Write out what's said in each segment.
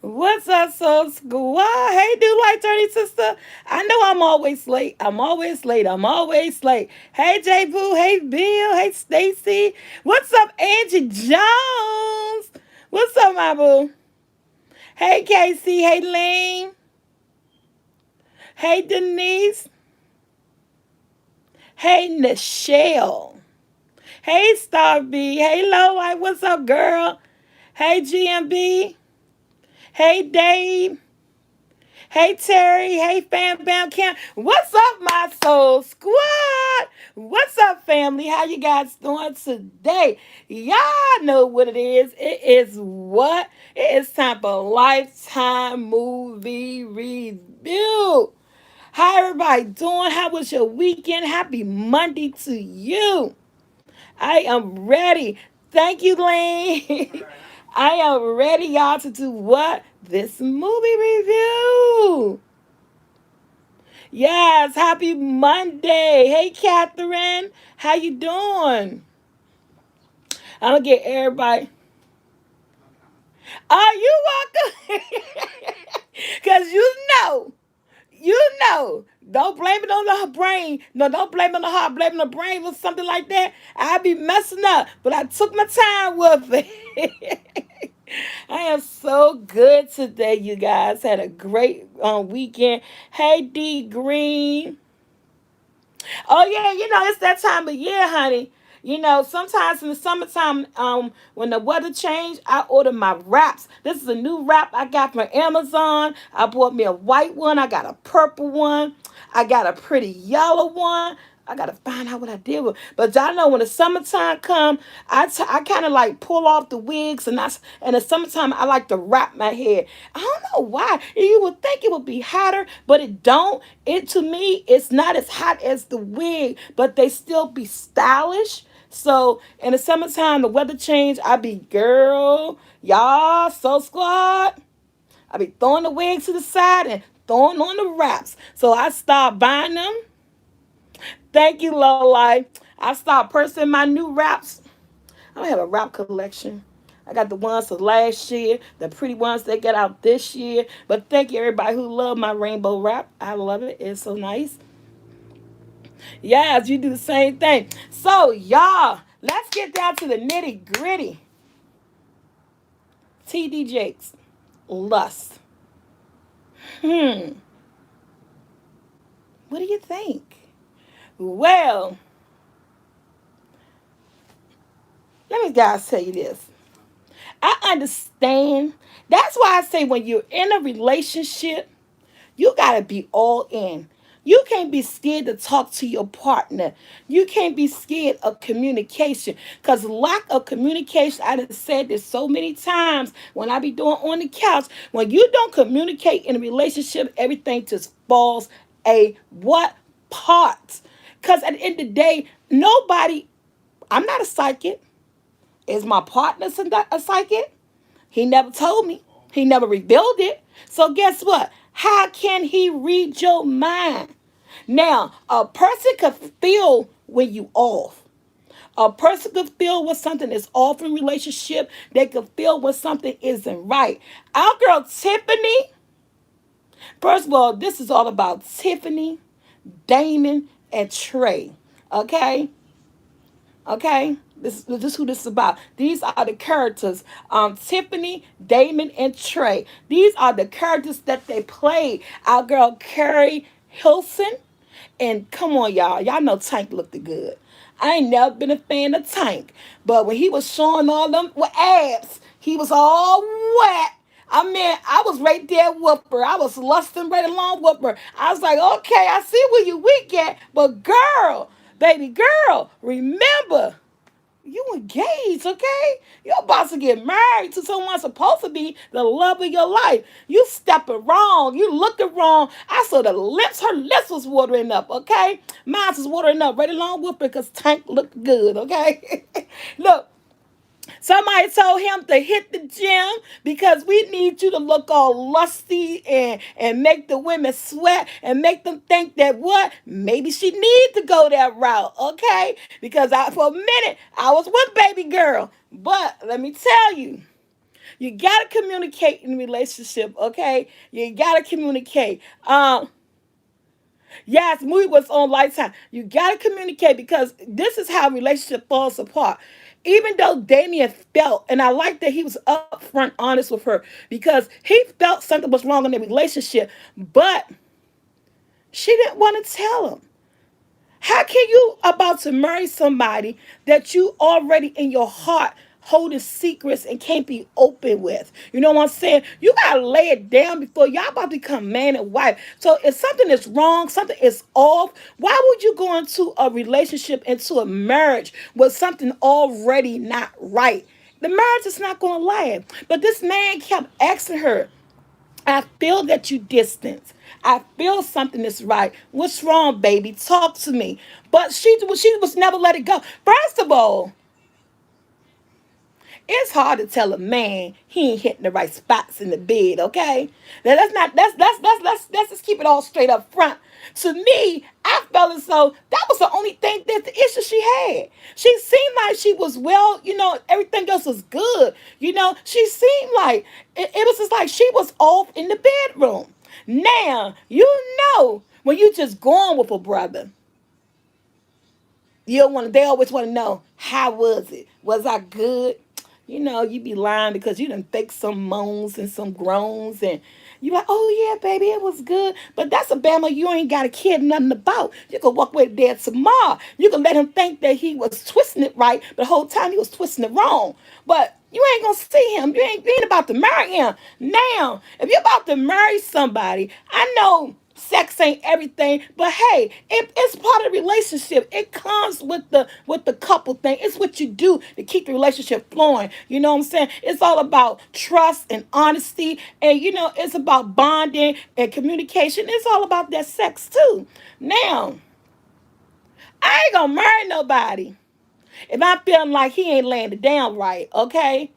What's up, Soul Squad? Hey, do like 30 sister. I know I'm always late. I'm always late. Hey, J Boo. Hey, Bill. Hey, Stacy. What's up, Angie Jones? What's up, my boo? Hey, Casey. Hey, Lane. Hey, Denise. Hey, Nichelle. Hey, Star B. Hey, Low. What's up, girl? Hey, GMB. Hey, Dave. Hey Terry, hey Fam Bam Cam. What's up, my soul squad? What's up, family? How you guys doing today? Y'all know what it is. It is what? It is time for Lifetime Movie Review. How everybody doing? How was your weekend? Happy Monday to you. I am ready. Thank you, Lane. I am ready, y'all, to do what? This movie review. Yes, happy Monday. Hey, Catherine. How you doing? I'm going to get everybody. Are you welcome? Because know, you know. Don't blame it on the brain. No, don't blame it on the heart. Blame it on the brain or something like that. I'd be messing up. But I took my time with it. I am so good today, you guys. Had a great weekend. Hey, D Green. Oh yeah, it's that time of year, honey. Sometimes in the summertime, when the weather change, I order my wraps. This is a new wrap I got from Amazon. I bought me a white one. I got a purple one. I got a pretty yellow one. I gotta find out what I did with. But y'all know when the summertime come, I kind of like pull off the wigs, and in the summertime I like to wrap my hair. I don't know why. You would think it would be hotter, but it don't. It to me, it's not as hot as the wig, but they still be stylish. So in the summertime, the weather change, I be girl, y'all, Soul Squad. I be throwing the wigs to the side and throwing on the wraps. So I start buying them. Thank you, low life. I start purchasing my new wraps. I don't have a wrap collection. I got the ones from last year, the pretty ones they got out this year. But thank you, everybody who love my rainbow wrap. I love it. It's so nice. Yes, you do the same thing. So, y'all, let's get down to the nitty gritty. TD Jakes, Lust. Hmm. What do you think? Well, let me guys tell you this. I understand. That's why I say when you're in a relationship, you got to be all in. You can't be scared to talk to your partner. You can't be scared of communication. Because lack of communication, I have said this so many times when I be doing on the couch. When you don't communicate in a relationship, everything just falls a what part? Because at the end of the day, nobody, I'm not a psychic. Is my partner a psychic? He never told me. He never revealed it. So guess what? How can he read your mind? Now, a person could feel when you off. A person could feel when something is off in relationship. They could feel when something isn't right. Our girl Tiffany, first of all, this is all about Tiffany, Damon, and Trey. Okay? Okay, this is who this is about. These are the characters. Tiffany, Damon, and Trey. These are the characters that they played. Our girl Carrie Hilson. And come on, y'all know Tank looked good. I ain't never been a fan of Tank, but when he was showing all them with abs, he was all wet. I mean, I was right there with her. I was lusting right along with her. I was like, okay, I see where you weak at, but girl, baby girl, remember, you engaged, okay? You're about to get married to someone supposed to be the love of your life. You stepping wrong. You looking wrong. I saw her lips was watering up, okay? Mine was watering up right along with her because Tank looked good, okay? Look, somebody told him to hit the gym because we need you to look all lusty and make the women sweat and make them think that what? Maybe she needs to go that route, okay? Because for a minute, I was with baby girl. But let me tell you, You gotta communicate in a relationship, okay? You gotta communicate. Yes, movie was on Lifetime. You gotta communicate because this is how relationship falls apart. Even though Damien felt, and I like that he was upfront honest with her because he felt something was wrong in the relationship, but she didn't want to tell him. How can you about to marry somebody that you already in your heart holding secrets and can't be open with? You know what I'm saying? You gotta lay it down before y'all about to become man and wife. So if something is wrong, something is off, why would you go into a relationship, into a marriage with something already not right? The marriage is not gonna last. But this man kept asking her, I feel that you distance. I feel something is right. What's wrong, baby? Talk to me. But she was never let it go. First of all, it's hard to tell a man he ain't hitting the right spots in the bed, okay? Now let's not let's just keep it all straight up front. To me, I felt as though that was the only thing that the issue she had. She seemed like she was well, everything else was good. She seemed like it was just like she was off in the bedroom. Now, when you just going with a brother, you don't want to. They always want to know, how was it? Was I good? You be lying because you done fake some moans and some groans, and you like, oh yeah, baby, it was good. But that's a Bama you ain't got to care nothing about. You can walk away there tomorrow. You can let him think that he was twisting it right, but the whole time he was twisting it wrong. But you ain't gonna see him. You ain't about to marry him. Now, if you're about to marry somebody, I know sex ain't everything, but hey, it's part of the relationship. It comes with the couple thing. It's what you do to keep the relationship flowing. You know what I'm saying? It's all about trust and honesty, and it's about bonding and communication. It's all about that sex too. Now, I ain't gonna marry nobody if I'm feeling like he ain't laying it down right. Okay,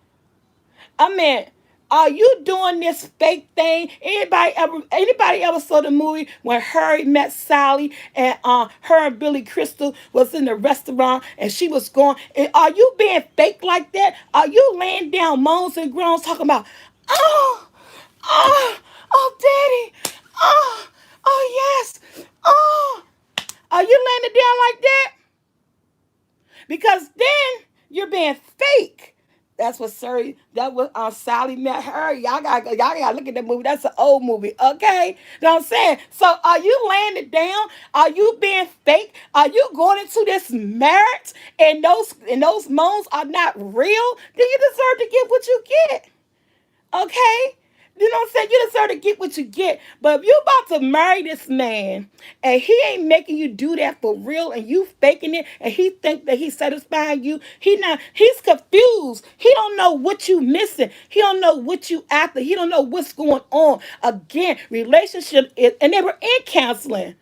I mean, are you doing this fake thing? Anybody ever saw the movie when Harry met Sally and her and Billy Crystal was in the restaurant and she was going? And are you being fake like that? Are you laying down moans and groans talking about, oh, oh, oh, daddy, oh, yes, oh? Are you laying it down like that? Because then you're being fake. That's what Siri. That was Sally met her. Y'all gotta look at that movie. That's an old movie, okay? You know what I'm saying? So are you laying it down? Are you being fake? Are you going into this marriage and those moans are not real? Then you deserve to get what you get. Okay? You know what I'm saying? You deserve to get what you get. But if you about to marry this man and he ain't making you do that for real and you faking it and he think that he's satisfying you, he's confused. He don't know what you missing. He don't know what you after. He don't know what's going on. Again, relationship is, and they were in counseling.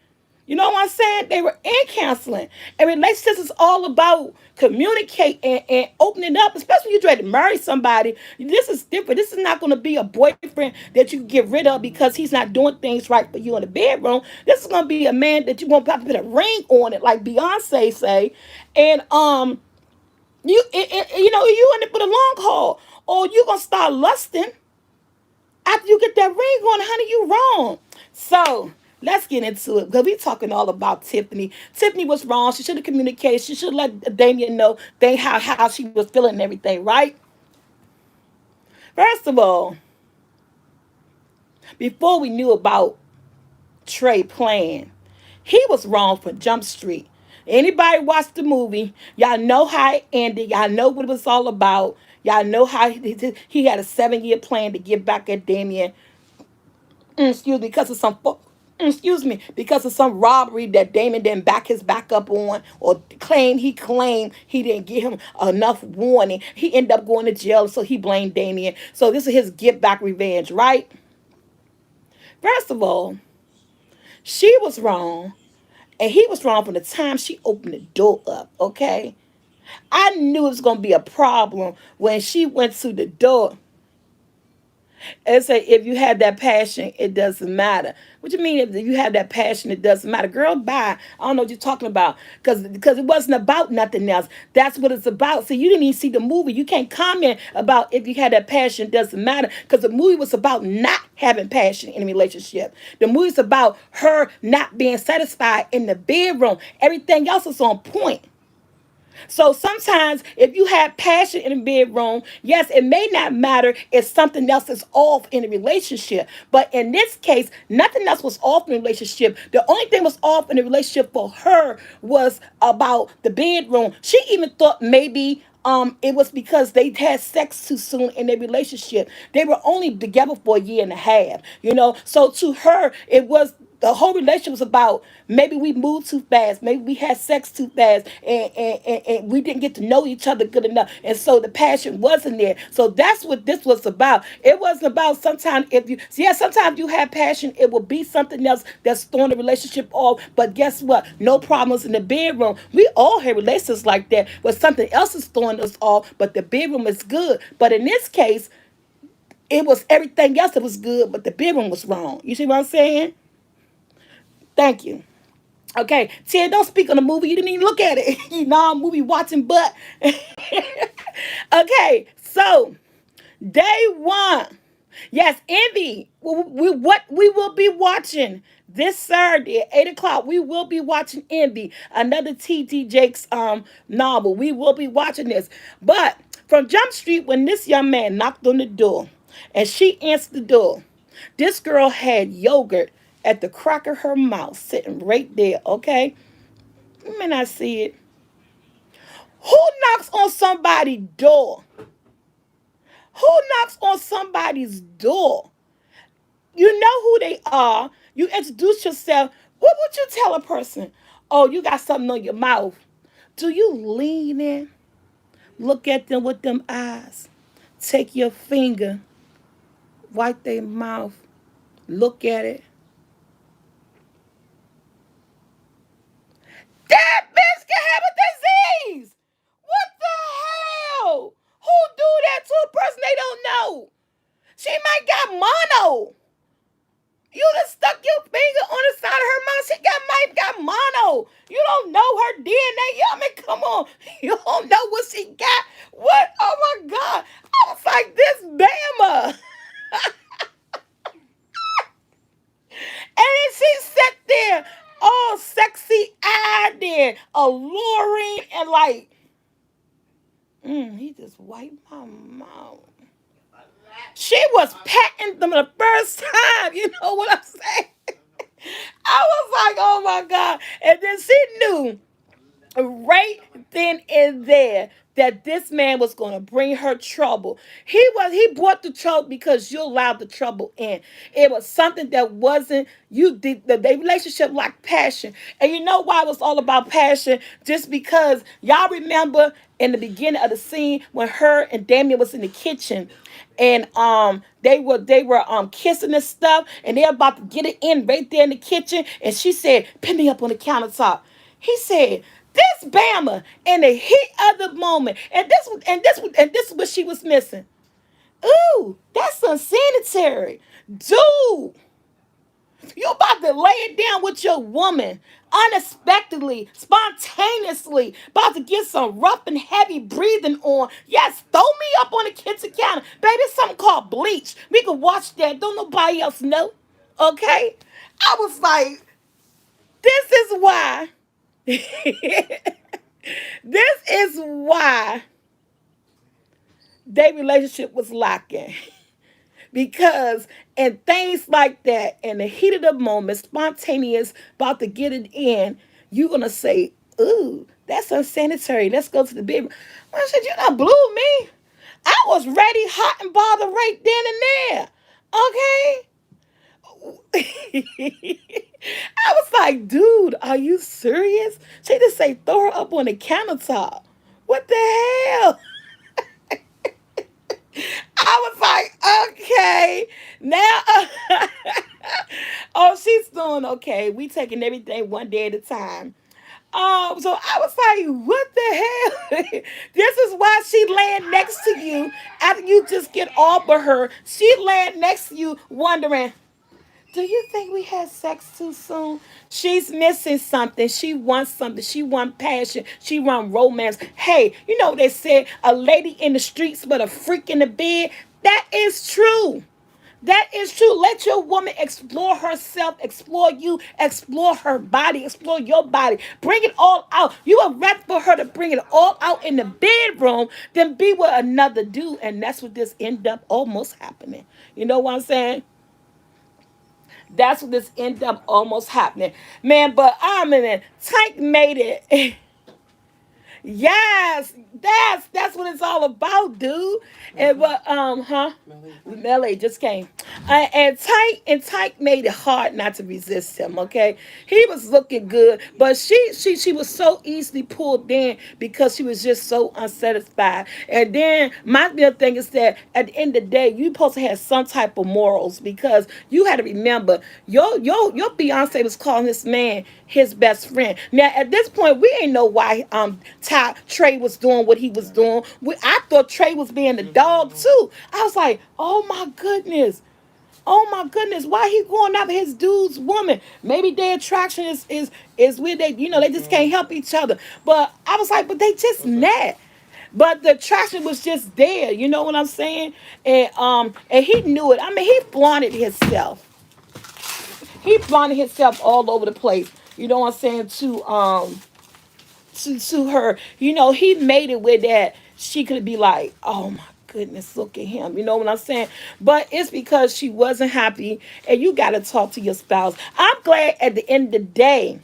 You know what I'm saying? They were in counseling. And relationships is all about communicate and opening up, especially when you're trying to marry somebody. This is different. This is not going to be a boyfriend that you can get rid of because he's not doing things right for you in the bedroom. This is going to be a man that you won't have to put a ring on it, like Beyonce say. And you in it for the long haul. Or you're going to start lusting after you get that ring on, honey, you wrong. So let's get into it because we talking all about Tiffany. Tiffany was wrong. She should have communicated. She should have let Damien know how she was feeling and everything, right? First of all, before we knew about Trey playing, he was wrong for Jump Street. Anybody watched the movie, y'all know how it ended. Y'all know what it was all about. Y'all know how he had a 7-year plan to get back at Damien. Excuse me, because of some robbery that Damon didn't back his back up on, or claimed he didn't give him enough warning. He ended up going to jail, so he blamed Damien. So this is his get back revenge, right? First of all, she was wrong, and he was wrong from the time she opened the door up, okay? I knew it was going to be a problem when she went to the door. And say if you had that passion, it doesn't matter. What you mean if you have that passion, it doesn't matter? Girl, bye. I don't know what you're talking about. Because it wasn't about nothing else. That's what it's about. See, you didn't even see the movie. You can't comment about if you had that passion, it doesn't matter. Because the movie was about not having passion in a relationship. The movie's about her not being satisfied in the bedroom. Everything else is on point. So sometimes if you have passion in the bedroom, yes, it may not matter if something else is off in the relationship. But in this case, nothing else was off in the relationship. The only thing was off in the relationship for her was about the bedroom. She even thought maybe it was because they had sex too soon in their relationship. They were only together for a year and a half, you know. So to her, it was the whole relationship was about maybe we moved too fast, maybe we had sex too fast, and we didn't get to know each other good enough, and so the passion wasn't there. So that's what this was about. It wasn't about sometimes if you see, yeah, sometimes you have passion, it will be something else that's throwing the relationship off. But guess what? No problems in the bedroom. We all have relationships like that where something else is throwing us off, but the bedroom is good. But in this case, it was everything else that was good, but the bedroom was wrong. You see what I'm saying? Thank you. Okay, Ted, don't speak on the movie. You didn't even look at it. You non-movie watching butt. Okay, so day one. Yes, Envy. What we will be watching this Saturday at 8 o'clock. We will be watching Envy, another T.D. Jakes novel. We will be watching this. But from Jump Street, when this young man knocked on the door, and she answered the door, this girl had yogurt at the crack of her mouth, sitting right there. Okay, you may not see it. Who knocks on somebody's door? Who knocks on somebody's door? You know who they are. You introduce yourself. What would you tell a person? Oh, you got something on your mouth. Do you lean in, look at them with them eyes, take your finger, wipe their mouth, look at it? That bitch can have a disease. What the hell? Who do that to a person they don't know? She might got mono. You done stuck your finger on the side of her mouth. She might got mono. You don't know her DNA. I mean, come on. You don't know what she got. What? Oh my God. I was like, this Bama. And then she sat there all sexy eyed there, alluring, and like, he just wiped my mouth. She was patting them the first time. You know what I'm saying? I was like, oh my God. And then she knew right then and there that this man was going to bring her trouble. He brought the trouble because you allowed the trouble in. It was something that wasn't you the relationship like passion. And you know why it was all about passion? Just because y'all remember in the beginning of the scene when her and Damien was in the kitchen, and they were kissing and stuff, and they're about to get it in right there in the kitchen, and she said, "Pin me up on the countertop." He said, "This Bama," in the heat of the moment, and this is what she was missing. Ooh, that's unsanitary, dude. You about to lay it down with your woman unexpectedly, spontaneously, about to get some rough and heavy breathing on. Yes, throw me up on the kitchen counter. Baby, it's something called bleach. We can watch that. Don't nobody else know. Okay? I was like, this is why. This is why their relationship was locking. Because and things like that, in the heat of the moment, spontaneous, about to get it in, you're gonna say, "Ooh, that's unsanitary. Let's go to the bedroom." I said, "You done blew me. I was ready, hot and bothered right then and there." Okay. I was like, "Dude, are you serious?" She just say, "Throw her up on the countertop." What the hell? I was like, okay, now, oh, she's doing okay. We taking everything one day at a time. So I was like, what the hell? This is why she laying next to you after you just get off of her. She laying next to you wondering, do you think we had sex too soon? She's missing something. She wants something. She wants passion. She wants romance. Hey, you know what they said? A lady in the streets but a freak in the bed. That is true. That is true. Let your woman explore herself, explore you, explore her body, explore your body. Bring it all out. You are ready for her to bring it all out in the bedroom than be with another dude. And that's what this end up almost happening. You know what I'm saying? That's what this end up almost happening. Man, but I mean, Tank made it. Yes, that's what it's all about, dude. And but huh? Melee just came, and Tyke made it hard not to resist him. Okay, he was looking good, but she was so easily pulled in because she was just so unsatisfied. And then my real thing is that at the end of the day, you supposed to have some type of morals because you had to remember your Beyonce was calling this man his best friend. Now at this point, we ain't know why Trey was doing what he was doing. I thought Trey was being the dog too. I was like, oh my goodness. Oh my goodness, why he going after his dude's woman? Maybe their attraction is where they, they just can't help each other. But I was like, but they just met. But the attraction was just there, you know what I'm saying? And he knew it. I mean, he flaunted himself. He flaunted himself all over the place. You know what I'm saying? To her, he made it where that she could be like, oh my goodness, look at him. You know what I'm saying? But it's because she wasn't happy, and you got to talk to your spouse. I'm glad at the end of the day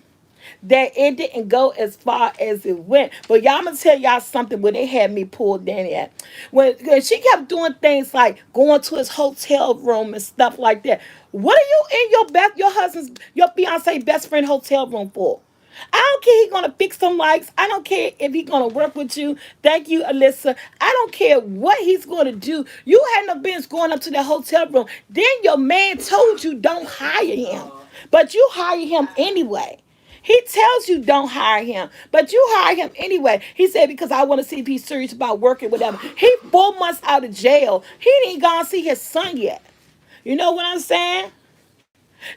that it didn't go as far as it went. But y'all, I'm gonna tell y'all something where they had me pulled in at. When she kept doing things like going to his hotel room and stuff like that. What are you in your fiance best friend hotel room for? I don't care he's gonna fix some lights. I don't care if he's gonna work with you. Thank you, Alyssa. I don't care what he's gonna do. You had no business going up to the hotel room. Then your man told you don't hire him. But you hire him anyway. He tells you don't hire him, but you hire him anyway. He said because I want to see if he's serious about working with them. He 4 months out of jail. He ain't gonna see his son yet. You know what I'm saying?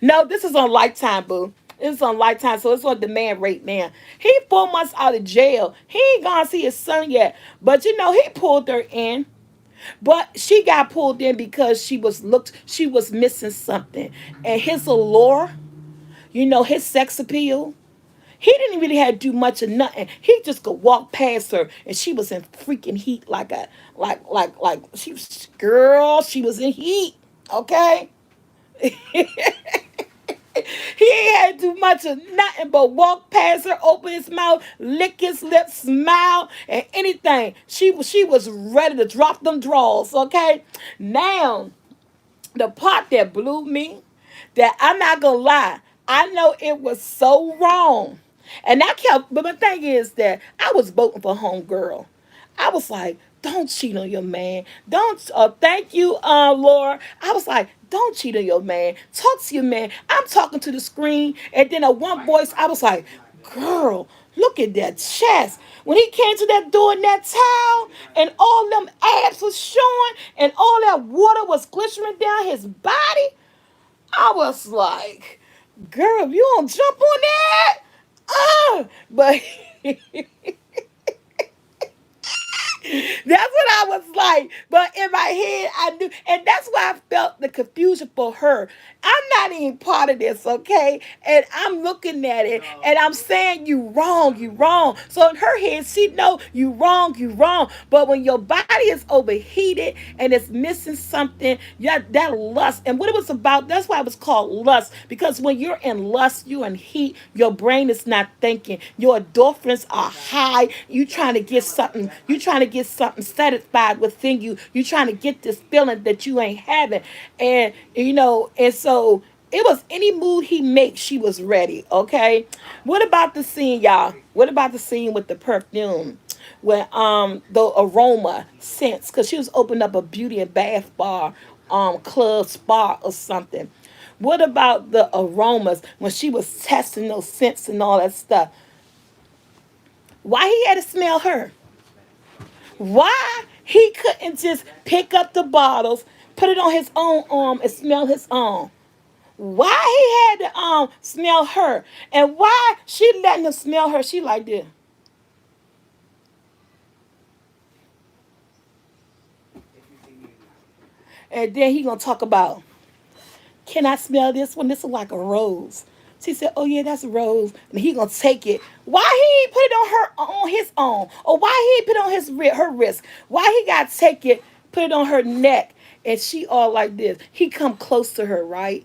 No, this is on Lifetime, boo. This is on Lifetime, so it's on demand rate now. He 4 months out of jail. He ain't gonna see his son yet. But he pulled her in. But she got pulled in because she was missing something. And his allure, his sex appeal. He didn't really have to do much of nothing. He just could walk past her, and she was in freaking heat, like she was girl. She was in heat. Okay. He ain't had to do much of nothing but walk past her, open his mouth, lick his lips, smile, and anything. She was ready to drop them draws. Okay. Now the part that blew me, that I'm not gonna lie, I know it was so wrong. And but my thing is that I was voting for homegirl. I was like, don't cheat on your man. Don't, thank you, Laura. I was like, don't cheat on your man. Talk to your man. I'm talking to the screen. And then at one voice, I was like, girl, look at that chest. When he came to that door in that towel and all them abs was showing and all that water was glistening down his body, I was like, girl, if you don't jump on that, but that's what I was like. But in my head, I knew. And that's why I felt the confusion for her. I'm not even part of this, okay? And I'm looking at it and I'm saying, you wrong, you wrong. So in her head, she know you wrong, you wrong. But when your body is overheated and it's missing something, that lust. And what it was about, that's why it was called lust. Because when you're in lust, you're in heat, your brain is not thinking. Your endorphins are high. You trying to get something satisfied within you. You trying to get this feeling that you ain't having. And so it was any mood he makes, she was ready. Okay. What about the scene, y'all? What about the scene with the perfume? When the aroma scents, because she was opening up a beauty and bath bar, club spa or something. What about the aromas when she was testing those scents and all that stuff? Why he had to smell her? Why he couldn't just pick up the bottles, put it on his own arm, and smell his own? Why he had to smell her? And why she letting him smell her? She like this. And then he gonna talk about, can I smell this one? This is like a rose. She said, oh yeah, that's a rose. And he gonna take it. Why he ain't put it on his own? Or why he ain't put it on her wrist? Why he gotta take it, put it on her neck? And she all like this. He come close to her, right?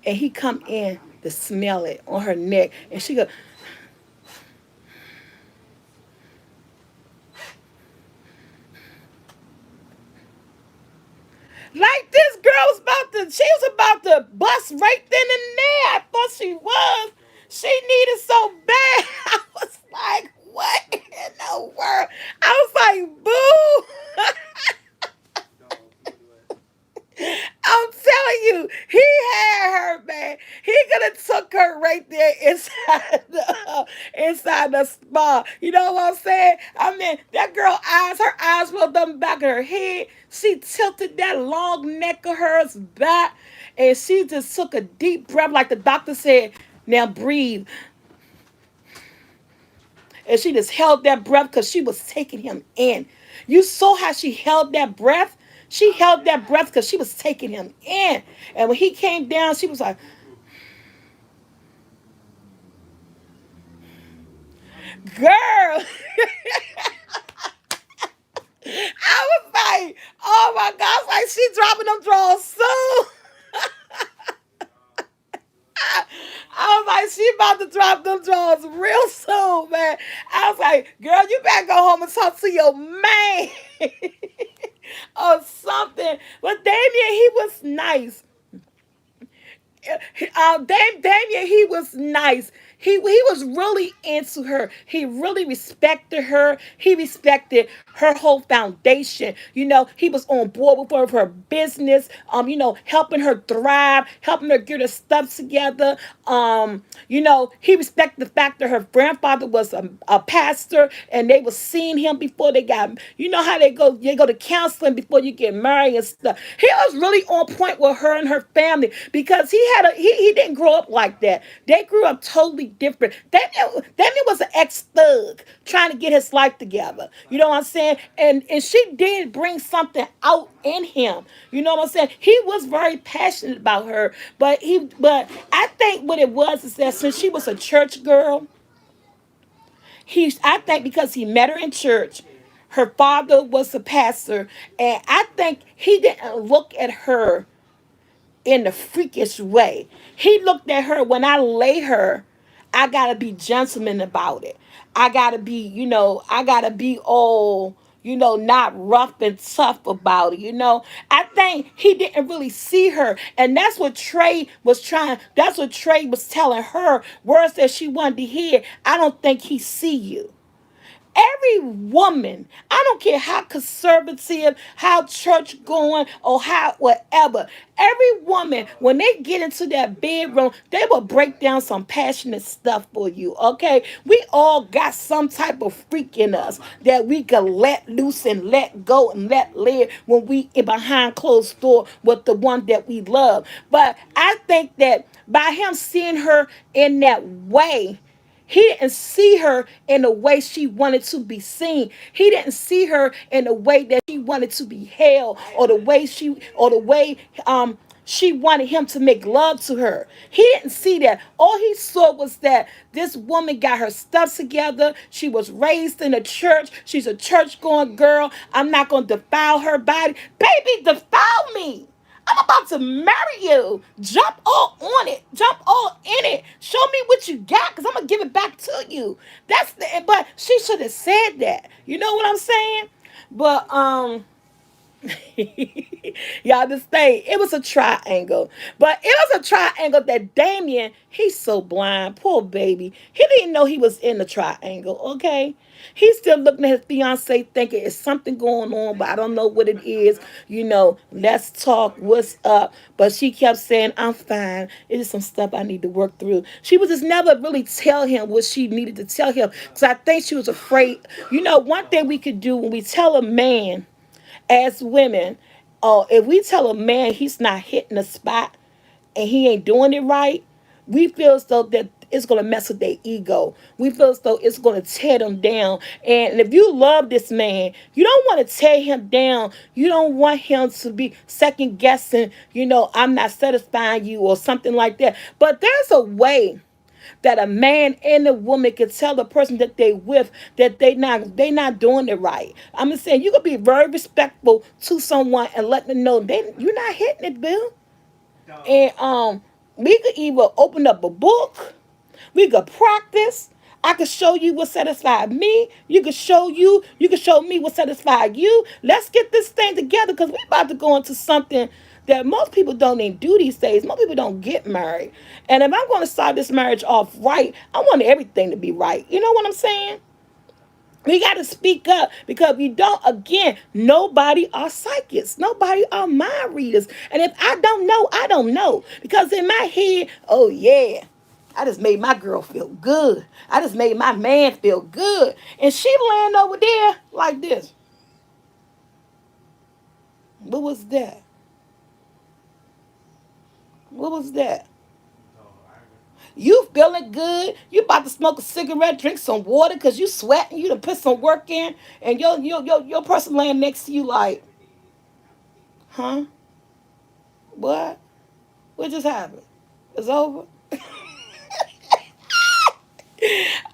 And he come in to smell it on her neck. And she go, like this girl was she was about to bust right then and there. I thought she was. She needed so bad. I was like, what in the world? I was like, boo. I'm telling you, he had her, man. He could have took her right there inside the spa. You know what I'm saying? I mean, that girl eyes, her eyes rolled up the back of her head. She tilted that long neck of hers back, and she just took a deep breath, like the doctor said. Now breathe. And she just held that breath because she was taking him in. You saw how she held that breath? She held that breath because she was taking him in. And when he came down, she was like, girl. I was like, oh my God. I was like, she dropping them drawers soon. I was like, she about to drop them drawers real soon, man. I was like, girl, you better go home and talk to your man or something. But Damien, he was nice. Damien, he was nice. He was really into her. He really respected her. He respected her whole foundation. He was on board with her business. Helping her thrive, helping her get her stuff together. He respected the fact that her grandfather was a pastor, and they was seeing him before they got. You know how they go to counseling before you get married and stuff. He was really on point with her and her family because he didn't grow up like that. They grew up totally different. Damien was an ex-thug trying to get his life together. You know what I'm saying? And she did bring something out in him. You know what I'm saying? He was very passionate about her, but I think what it was is that since she was a church girl, I think because he met her in church, her father was a pastor, and I think he didn't look at her in the freakish way. He looked at her, when I lay her, I gotta be gentleman about it. I gotta be all, not rough and tough about it. I think he didn't really see her. And that's what Trey was telling her, words that she wanted to hear. I don't think he see you. Every woman, I don't care how conservative, how church going, or how whatever, every woman, when they get into that bedroom, they will break down some passionate stuff for you, okay? We all got some type of freak in us that we can let loose and let go and let live when we in behind closed door with the one that we love. But I think that by him seeing her in that way, he didn't see her in the way she wanted to be seen. He didn't see her in the way that she wanted to be held, or the way she wanted him to make love to her. He didn't see that. All he saw was that this woman got her stuff together. She was raised in a church. She's a church going girl. I'm not going to defile her body. Baby, defile me. I'm about to marry you. Jump all on it. Jump all in it. Show me what you got, because I'm gonna give it back to you. But she should have said that. You know what I'm saying? But Y'all, this thing, it was a triangle. But it was a triangle that Damien, he's so blind. Poor baby. He didn't know he was in the triangle, okay? He's still looking at his fiance thinking it's something going on, but I don't know what it is. Let's talk. What's up? But she kept saying, I'm fine. It is some stuff I need to work through. She would just never really tell him what she needed to tell him because I think she was afraid. One thing we could do when we tell a man, as women, if we tell a man he's not hitting the spot and he ain't doing it right, we feel as though that it's going to mess with their ego. We feel as though it's going to tear them down. And if you love this man, you don't want to tear him down. You don't want him to be second guessing, I'm not satisfying you or something like that. But there's a way that a man and a woman can tell the person that they with that they not doing it right. I'm just saying you could be very respectful to someone and let them know you're not hitting it, Bill. And we could either open up a book, we could practice. I could show you what satisfied me. You could show me what satisfied you. Let's get this thing together because we're about to go into something that most people don't even do these days. Most people don't get married. And if I'm going to start this marriage off right, I want everything to be right. You know what I'm saying? We got to speak up because if you don't, again, nobody are psychics. Nobody are mind readers. And if I don't know, I don't know. Because in my head, oh yeah, I just made my girl feel good. I just made my man feel good. And she laying over there like this. What was that? What was that? You feeling good? You about to smoke a cigarette, drink some water because you sweating. You done put some work in, and your person laying next to you like, huh? What? What just happened? It's over.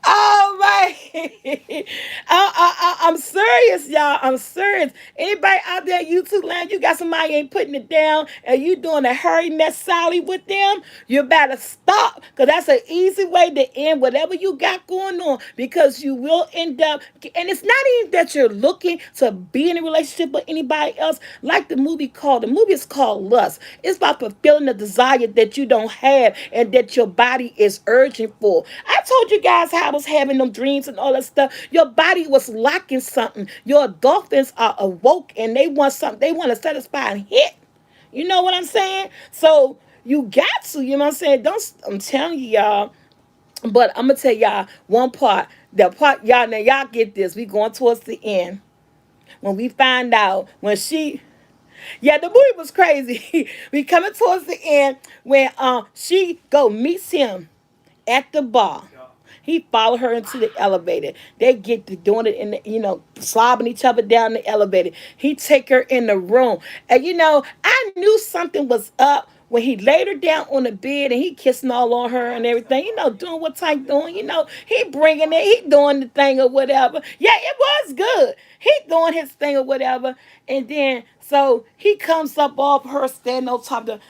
Oh my! I'm serious, y'all. I'm serious. Anybody out there, YouTube land, you got somebody ain't putting it down, and you doing a Harry Met Sally with them? You better stop, cause that's an easy way to end whatever you got going on. Because you will end up, and it's not even that you're looking to be in a relationship with anybody else. Like the movie is called Lust. It's about fulfilling the desire that you don't have and that your body is urging for. I told you guys how I was having them dreams and all that stuff. Your body was lacking something. Your dolphins are awoke and they want something. They want to satisfy and hit. You know what I'm saying? So you got to, you know what I'm saying? I'm telling you, y'all. But I'm gonna tell y'all one part. The part y'all now y'all get this. We going towards the end. When we find out when she, yeah, the movie was crazy. We coming towards the end when she go meets him at the bar. He followed her into the elevator. They get to doing it in the, slobbing each other down the elevator. He take her in the room. And I knew something was up when he laid her down on the bed and he kissing all on her and everything. Doing what Tyke doing. He bringing it. He doing the thing or whatever. Yeah, it was good. He doing his thing or whatever. And then, so he comes up off her standing on top of,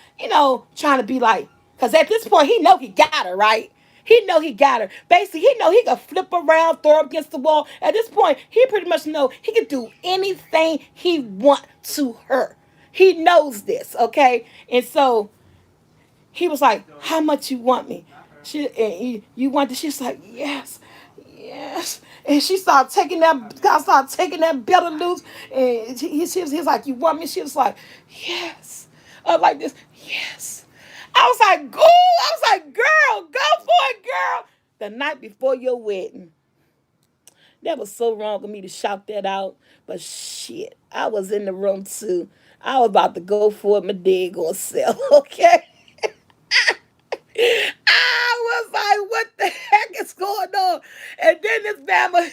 trying to be like, because at this point, he know he got her, right? He know he got her. Basically, he know he could flip around, throw her against the wall. At this point, he pretty much know he could do anything he want to her. He knows this, okay? And so he was like, "How much you want me?" You want this? She's like, "Yes, yes." And she started taking that belly loose. And he was like, "You want me?" She was like, "Yes." Like this, yes. I was like, girl, go for it, girl. The night before your wedding. That was so wrong of me to shout that out. But shit, I was in the room too. I was about to go for it, my day gonna sell, okay? I was like, what the heck is going on? And then this Bama,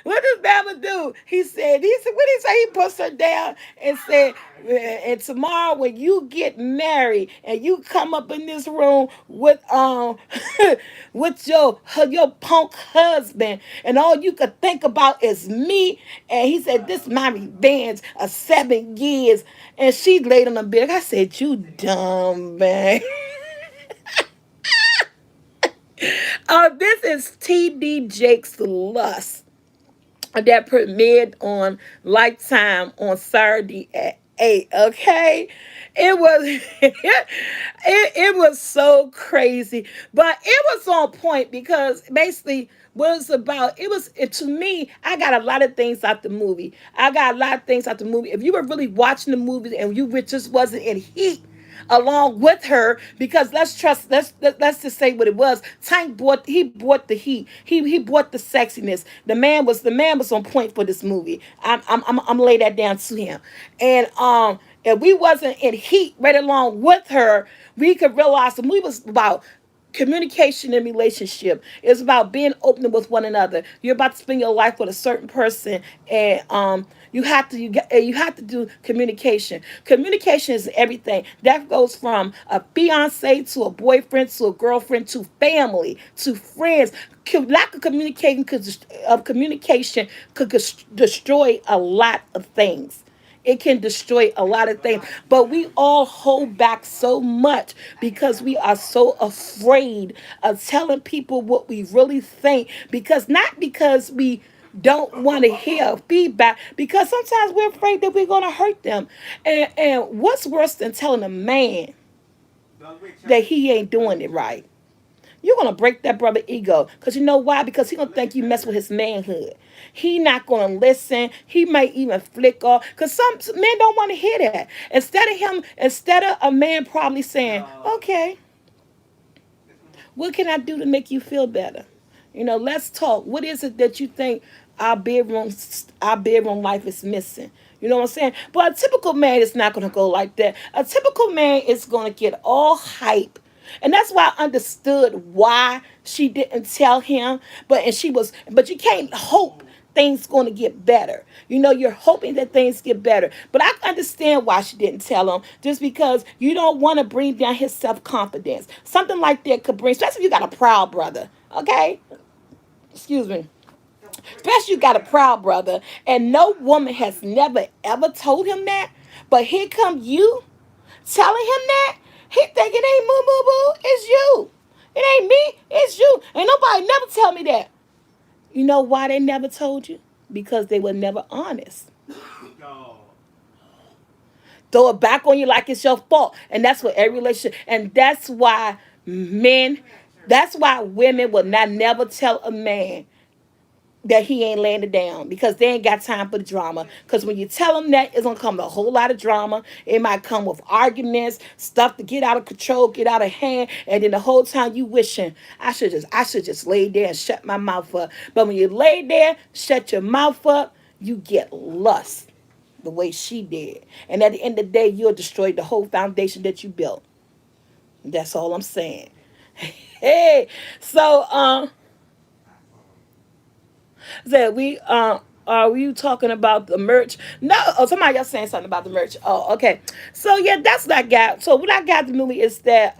what does Bama do? What did he say? He puts her down and said, and tomorrow when you get married and you come up in this room with with your punk husband and all you could think about is me. And he said, this is my revenge of 7 years. And she laid on the bed. I said, you dumb man. This is TD Jake's Lust. that premiered on Lifetime on Saturday at 8. Okay, it was it was so crazy, but it was on point because basically was about it was it, to me. I got a lot of things out the movie. I got a lot of things out the movie. If you were really watching the movie and just wasn't in heat along with her, because let's just say what it was. Tank bought he bought the heat. He bought the sexiness. The man was on point for this movie. I'm lay that down to him. And if we wasn't in heat right along with her, we could realize the movie was about communication and relationship. It's about being open with one another. You're about to spend your life with a certain person, and you have to do communication. Communication is everything. That goes from a fiance to a boyfriend to a girlfriend to family to friends. Lack of communication could destroy a lot of things. It can destroy a lot of things. But we all hold back so much because we are so afraid of telling people what we really think. Because not because we don't want to hear feedback, because sometimes we're afraid that we're going to hurt them. And what's worse than telling a man that he ain't doing it right? You're gonna break that brother ego, because you know why? Because he gonna think you mess with his manhood. He not gonna listen. He might even flick off, because some men don't want to hear that. Instead of a man probably saying, okay, what can I do to make you feel better? Let's talk. What is it that you think our bedroom our bedroom life is missing? You know what I'm saying? But a typical man is not going to go like that. A typical man is going to get all hype. And that's why I understood why she didn't tell him. But you can't hope things going to get better. You're hoping that things get better. But I understand why she didn't tell him, just because you don't want to bring down his self-confidence. Something like that could bring, especially if you got a proud brother, okay? Excuse me. Especially you got a proud brother, and no woman has never ever told him that. But here come you telling him that. He think it ain't moo moo boo, it's you. It ain't me, it's you. Ain't nobody never tell me that. You know why they never told you? Because they were never honest. Throw it back on you like it's your fault. And that's what every relationship, and men, that's why women will not never tell a man that he ain't laying it down, because they ain't got time for the drama. Because when you tell them that, it's gonna come with a whole lot of drama. It might come with arguments, stuff to get out of control, get out of hand, and then the whole time you wishing I should just lay there and shut my mouth up. But when you lay there, shut your mouth up, you get lust the way she did, and at the end of the day, you'll destroy the whole foundation that you built. That's all I'm saying. Hey, so that we are you talking about the merch? No, oh, somebody else saying something about the merch. Oh, okay. So yeah, that's what I got. So what I got the movie is that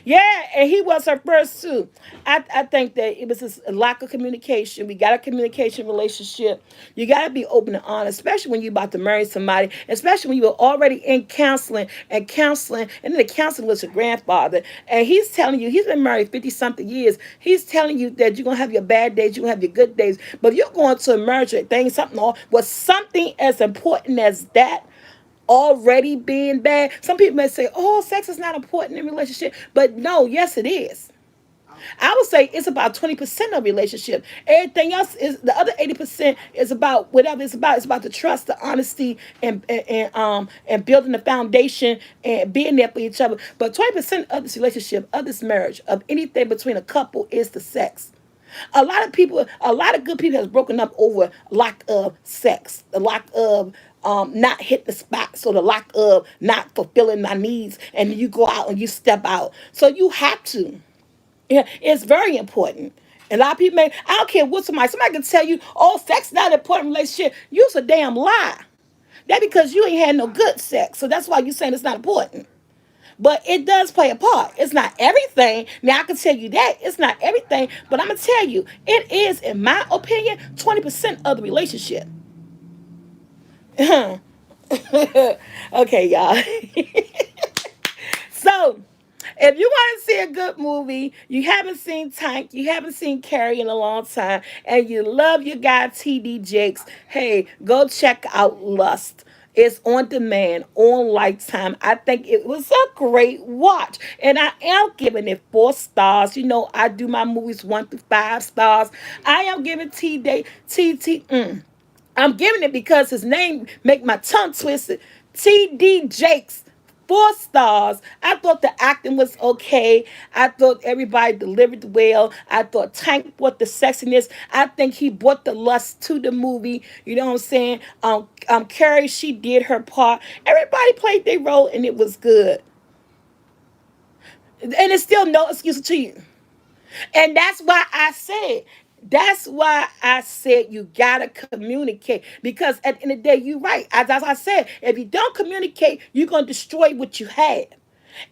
yeah, and he was her first too. I think that it was just a lack of communication. We got a communication relationship. You gotta be open and honest, especially when you're about to marry somebody, especially when you were already in counseling, and then the counselor was your grandfather, and he's telling you he's been married 50 something years. He's telling you that you're gonna have your bad days, you're gonna have your good days, but if you're going to a marriage with things something or with something as important as that already being bad. Some people may say, oh, sex is not important in a relationship, but no, yes it is. I would say it's about 20% of relationship. Everything else is the other 80% is about whatever it's about. It's about the trust, the honesty, and building the foundation and being there for each other. But 20% of this relationship, of this marriage, of anything between a couple is the sex. A lot of good people has broken up over lack of sex, the lack of not hitting the spot, so the lack of not fulfilling my needs, and you go out and you step out. So you have to. Yeah, it's very important. And a lot of people may, I don't care what somebody can tell you, oh, sex is not an important relationship. You's a damn lie. That because you ain't had no good sex. So that's why you saying it's not important. But it does play a part. It's not everything. Now I can tell you that. It's not everything. But I'm gonna tell you, it is, in my opinion, 20% of the relationship. Okay, y'all. So If you want to see a good movie, you haven't seen Tank, you haven't seen Carrie in a long time, and you love your guy T.D. Jakes, hey, go check out Lust. It's on demand, on Lifetime. I think it was a great watch. And I am giving it 4 stars. You know, I do my movies 1 to 5 stars. I am giving T Day T T. I'm giving it because his name make my tongue twisted. T.D. Jakes. 4 stars. I thought the acting was okay. I thought everybody delivered well. I thought Tank brought the sexiness. I think he brought the lust to the movie. You know what I'm saying? Carrie, she did her part. Everybody played their role, and it was good. And it's still no excuse to you. And that's why I said you gotta communicate. Because at the end of the day, you're right. As I said, if you don't communicate, you're gonna destroy what you have.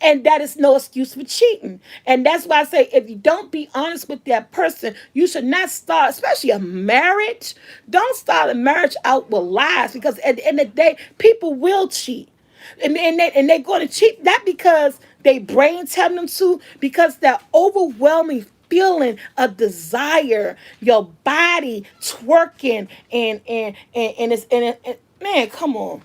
And that is no excuse for cheating. And that's why I say if you don't be honest with that person, you should not start, especially a marriage. Don't start a marriage out with lies because at the end of the day, people will cheat. And they're going to cheat not because they brain tell them to, because that overwhelming feeling of desire, your body twerking and man, come on.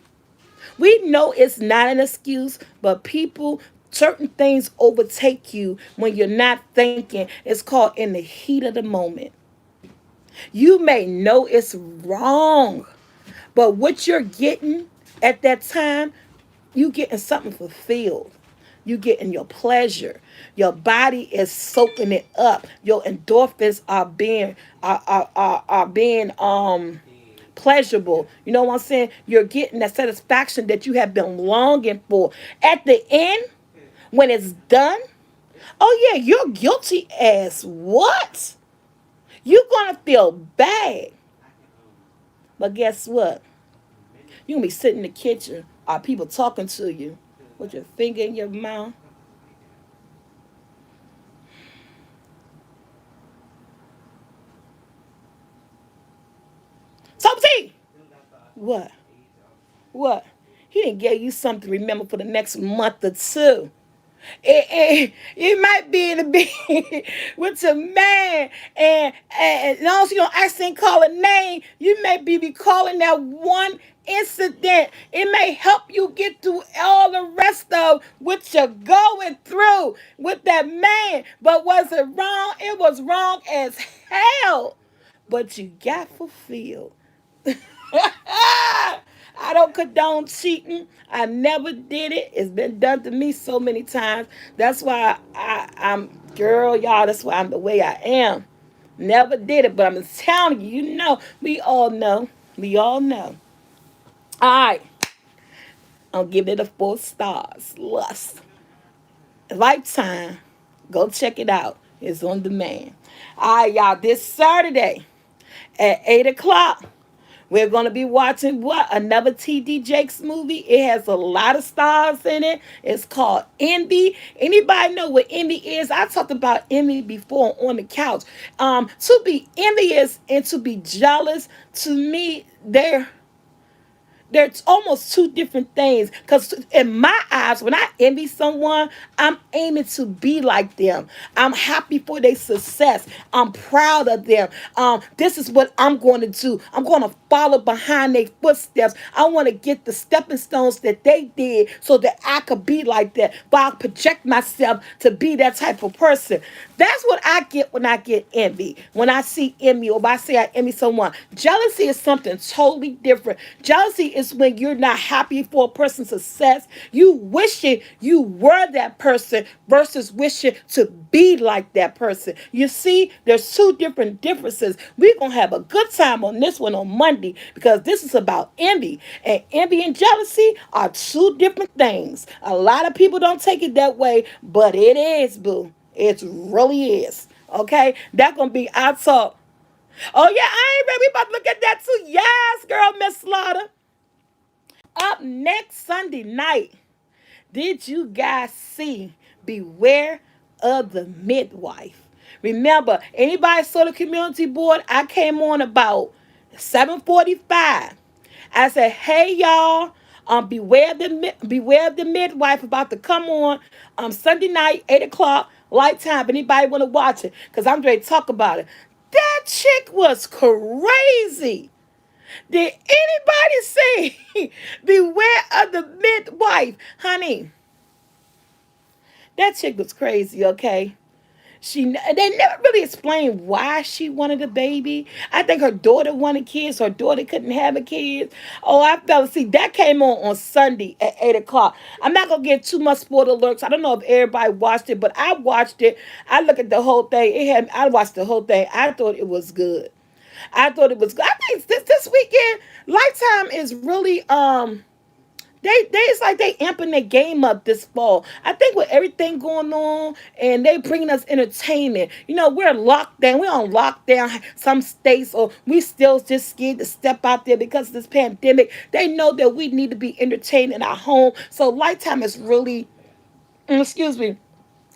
We know it's not an excuse, but people, certain things overtake you when you're not thinking. It's called in the heat of the moment. You may know it's wrong, but what you're getting at that time, you getting something fulfilled. You getting your pleasure. Your body is soaking it up. Your endorphins are being pleasurable. You know what I'm saying? You're getting that satisfaction that you have been longing for. At the end, when it's done, oh yeah, you're guilty as what? You're gonna feel bad. But guess what? You're gonna be sitting in the kitchen, or people talking to you with your finger in your mouth. Something. What? What? He didn't give you something to remember for the next month or two. It might be in the bed with your man, and as long as you don't accidentally call a name, you may be recalling that one incident. It may help you get through all the rest of what you're going through with that man. But was it wrong? It was wrong as hell. But you got fulfilled. I don't condone cheating. I never did it. It's been done to me so many times. That's why I'm, girl, y'all. That's why I'm the way I am. Never did it, but I'm telling you, you know, we all know. We all know. All right, I'm giving it a 4 stars. Lust. Lifetime. Go check it out. It's on demand. All right, y'all. This Saturday at 8 o'clock. We're going to be watching what? Another T.D. Jakes movie. It has a lot of stars in it. It's called Envy. Anybody know what envy is? I talked about envy before on the couch. To be envious and to be jealous, to me, there's almost two different things. Because in my eyes, when I envy someone, I'm aiming to be like them. I'm happy for their success. I'm proud of them. This is what I'm going to do. I'm going to follow behind their footsteps. I want to get the stepping stones that they did so that I could be like that. But I'll project myself to be that type of person. That's what I get when I get envy. When I see envy, or if I say I envy someone. Jealousy is something totally different. Jealousy is when you're not happy for a person's success. You wishing you were that person versus wishing to be like that person. You see, there's two different differences. We're going to have a good time on this one on Monday because this is about envy. And envy and jealousy are two different things. A lot of people don't take it that way, but it is, boo. It really is. Okay? That's going to be our talk. Oh, yeah, I ain't ready. We about to look at that too. Yes, girl, Miss Slaughter. Up next Sunday night, did you guys see Beware of the Midwife? Remember, anybody saw the community board? I came on about 7:45. I said, hey, y'all. Beware of the midwife about to come on Sunday night, 8 o'clock, Lifetime. If anybody want to watch it, because I'm ready to talk about it. That chick was crazy. Did anybody say beware of the midwife? Honey, that chick was crazy, okay? They never really explained why she wanted a baby. I think her daughter wanted kids. Her daughter couldn't have a kid. Oh, I fell asleep. That came on Sunday at 8 o'clock. I'm not gonna get too much spoiler alerts. I don't know if everybody watched it, but I watched it. I looked at the whole thing. I watched the whole thing. I thought it was good. I thought it was good. I think this weekend, Lifetime is really they it's like they amping their game up this fall. I think with everything going on and they bringing us entertainment. You know, we're locked down. We're on lockdown some states, or we still just scared to step out there because of this pandemic. They know that we need to be entertained in our home. So Lifetime is really, excuse me,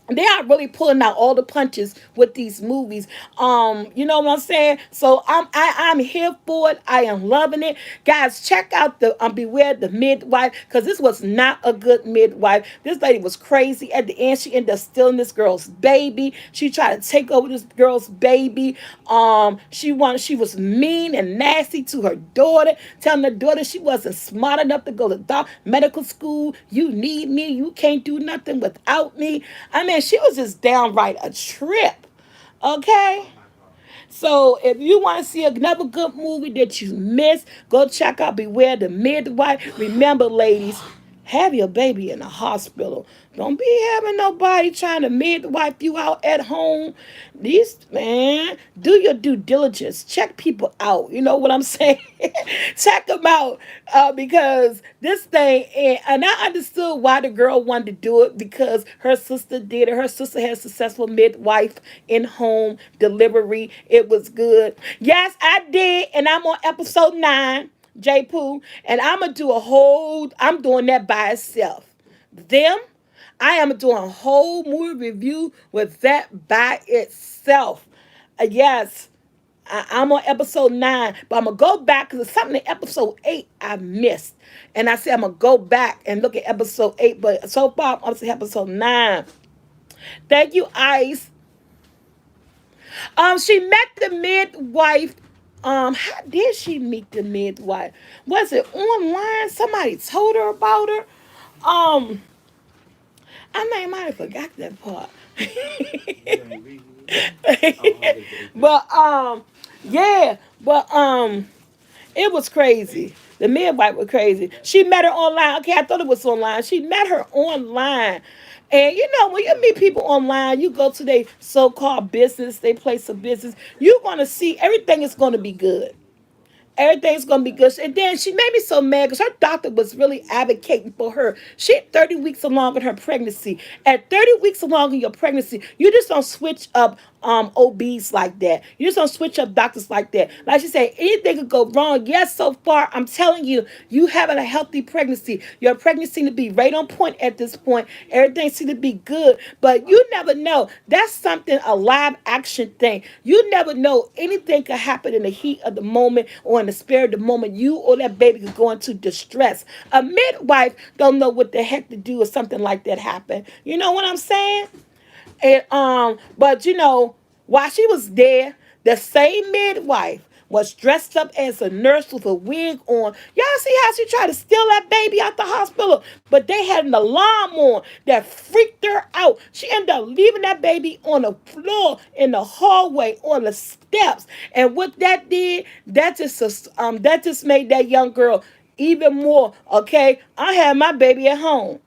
they are really pulling out all the punches with these movies. You know what I'm saying? So I'm here for it. I am loving it. Guys, check out the Beware the Midwife, because this was not a good midwife. This lady was crazy. At the end, she ended up stealing this girl's baby. She tried to take over this girl's baby. She was mean and nasty to her daughter, telling her daughter she wasn't smart enough to go to medical school. You need me. You can't do nothing without me. I mean, she was just downright a trip. Okay? So if you want to see another good movie that you missed, go check out Beware the Midwife. Remember, ladies, have your baby in the hospital. Don't be having nobody trying to midwife you out at home. These, man, do your due diligence. Check people out. You know what I'm saying? Check them out, because this thing, and I understood why the girl wanted to do it, because her sister did it. Her sister had a successful midwife in home delivery. It was good. Yes, I did, and I'm on episode 9. J Poo, and I'm doing that by itself. Them, I am doing a whole movie review with that by itself. Yes, I'm on episode 9, but I'm gonna go back because it's something in episode 8 I missed, and I said I'm gonna go back and look at episode 8. But so far, I'm up to episode 9. Thank you, Ice. She met the midwife. How did she meet the midwife? Was it online? Somebody told her about her. Um, might have forgot that part. but yeah, but it was crazy. The midwife was crazy. She met her online. Okay, I thought it was online. She met her online. And you know, when you meet people online, you go to their so-called business, they place of business, you're going to see everything is going to be good. Everything's gonna be good. And then she made me so mad because her doctor was really advocating for her. She had 30 weeks along in her pregnancy. At 30 weeks along in your pregnancy, you just don't switch up OBs like that. You just don't switch up doctors like that. Like she said, anything could go wrong. Yes, so far, I'm telling you, you having a healthy pregnancy. Your pregnancy seems to be right on point at this point. Everything seems to be good. But you never know. That's something, a live action thing. You never know. Anything could happen in the heat of the moment or in the spirit of the moment. You or that baby could go into distress. A midwife don't know what the heck to do if something like that happen. You know what I'm saying? And but you know, while she was there, the same midwife was dressed up as a nurse with a wig on. Y'all see how she tried to steal that baby out the hospital? But they had an alarm on that freaked her out. She ended up leaving that baby on the floor in the hallway on the steps. And what that did, that just made that young girl even more. Okay, I had my baby at home.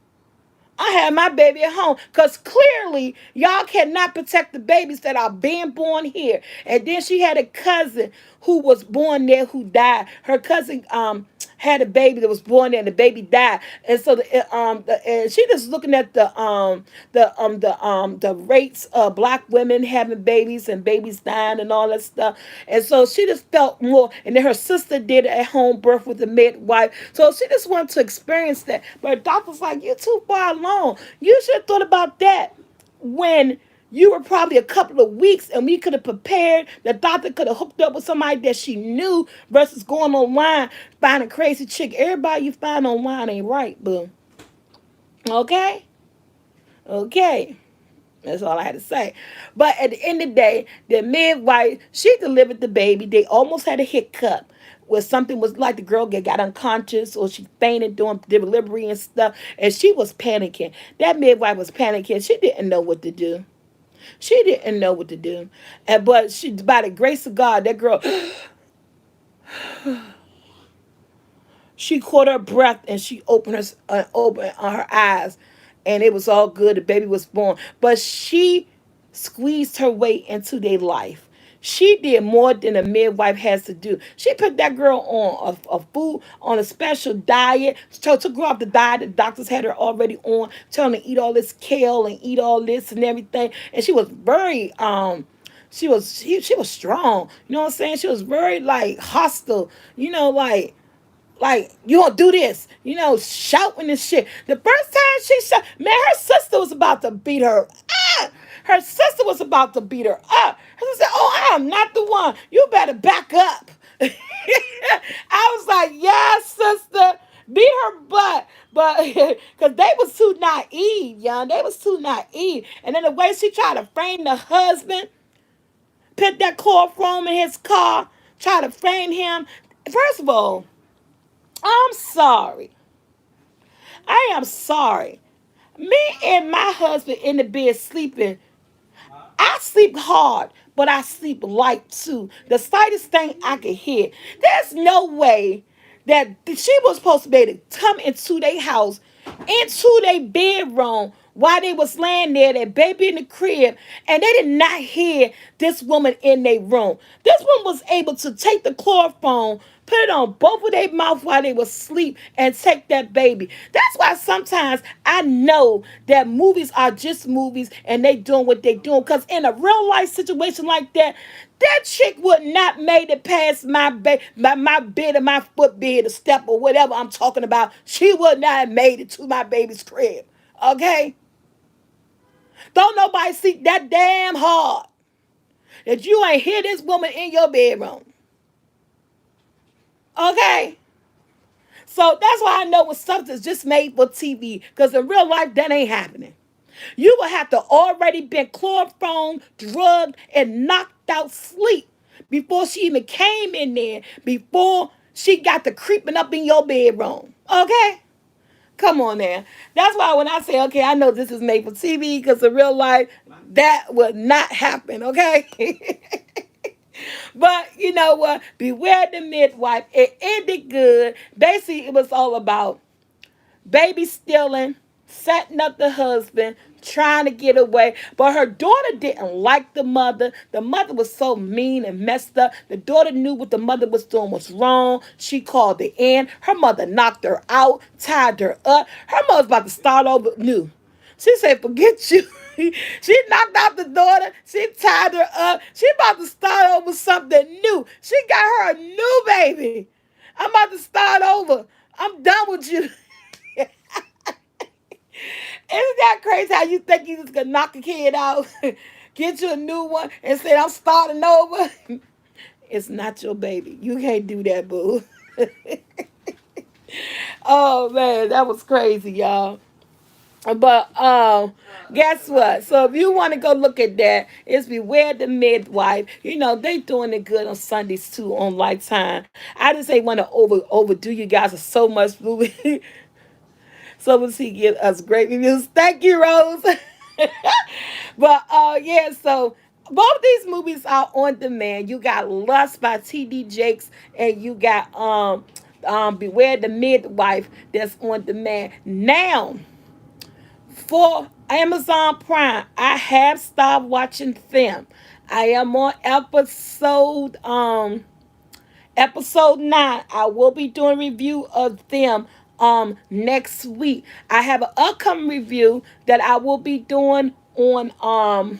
I had my baby at home because clearly y'all cannot protect the babies that are being born here. And then she had a cousin who was born there who died. Her cousin had a baby that was born there and the baby died. And so and she just looking at the rates of black women having babies and babies dying and all that stuff. And so she just felt more. And then her sister did it at home birth with a midwife. So she just wanted to experience that. But the doctor's like, you're too far along. You should have thought about that when You were probably a couple of weeks, and we could have prepared. The doctor could have hooked up with somebody that she knew versus going online, finding a crazy chick. Everybody you find online ain't right, boo. Okay? Okay. That's all I had to say. But at the end of the day, the midwife, she delivered the baby. They almost had a hiccup where something was like the girl got unconscious or she fainted during delivery and stuff. And she was panicking. That midwife was panicking. She didn't know what to do. She didn't know what to do. But she, by the grace of God, that girl, she caught her breath and she opened her eyes, and it was all good. The baby was born, but she squeezed her way into their life. She did more than a midwife has to do. She put that girl on a food on a special diet. So took her off the diet the doctors had her already on, telling her to eat all this kale and eat all this and everything. And she was very she was strong. You know what I'm saying? She was very like hostile. You know, like you gonna do this, shouting and shit. The first time she shot, man, her sister was about to beat her up. Her sister was about to beat her up. Her sister said, "Oh, I am not the one. You better back up." I was like, "Yes, sister, beat her butt." But because they was too naive, young, they was too naive. And then the way she tried to frame the husband, put that chloroform in his car, try to frame him. First of all, I'm sorry. I am sorry. Me and my husband in the bed sleeping. I sleep hard, but I sleep light too. The slightest thing I could hear. There's no way that she was supposed to be able to come into their house, into their bedroom while they was laying there, that baby in the crib, and they did not hear this woman in their room. This woman was able to take the chloroform, put it on both of their mouth while they was asleep, and take that baby. That's why sometimes I know that movies are just movies and they doing what they doing. Because in a real life situation like that, that chick would not made it past my bed or my footbed or step or whatever I'm talking about. She would not have made it to my baby's crib. Okay? Don't nobody sleep that damn hard that you ain't hear this woman in your bedroom. Okay? So that's why I know when something's just made for TV. Because in real life, that ain't happening. You will have to already been chloroformed, drugged, and knocked out sleep before she even came in there, before she got to creeping up in your bedroom. Okay? Come on now. That's why when I say, okay, I know this is made for TV, because in real life, that would not happen, okay? But you know what? Beware the midwife. It ended good. Basically, it was all about baby stealing, setting up the husband, trying to get away. But her daughter didn't like the mother. The mother was so mean and messed up. The daughter knew what the mother was doing was wrong. She called it in. Her mother knocked her out, tied her up. Her mother's about to start over new. She said, "Forget you." She knocked out the daughter. She tied her up. She about to start over something new. She got her a new baby. I'm about to start over. I'm done with you. Isn't that crazy how you think you just gonna knock a kid out, get you a new one, and say, "I'm starting over"? It's not your baby. You can't do that, boo. Oh man, that was crazy, y'all. But guess what? So if you want to go look at that, it's Beware the Midwife. They doing it good on Sundays too on Lifetime. I just ain't want to overdo you guys with so much movie. SoulfulT give us great reviews. Thank you, Rose. But yeah, so both these movies are on demand. You got Lust by T.D. Jakes, and you got Beware the Midwife that's on demand. Now, for Amazon Prime, I have stopped watching them. I am on episode 9. I will be doing a review of them next week. I have an upcoming review that I will be doing on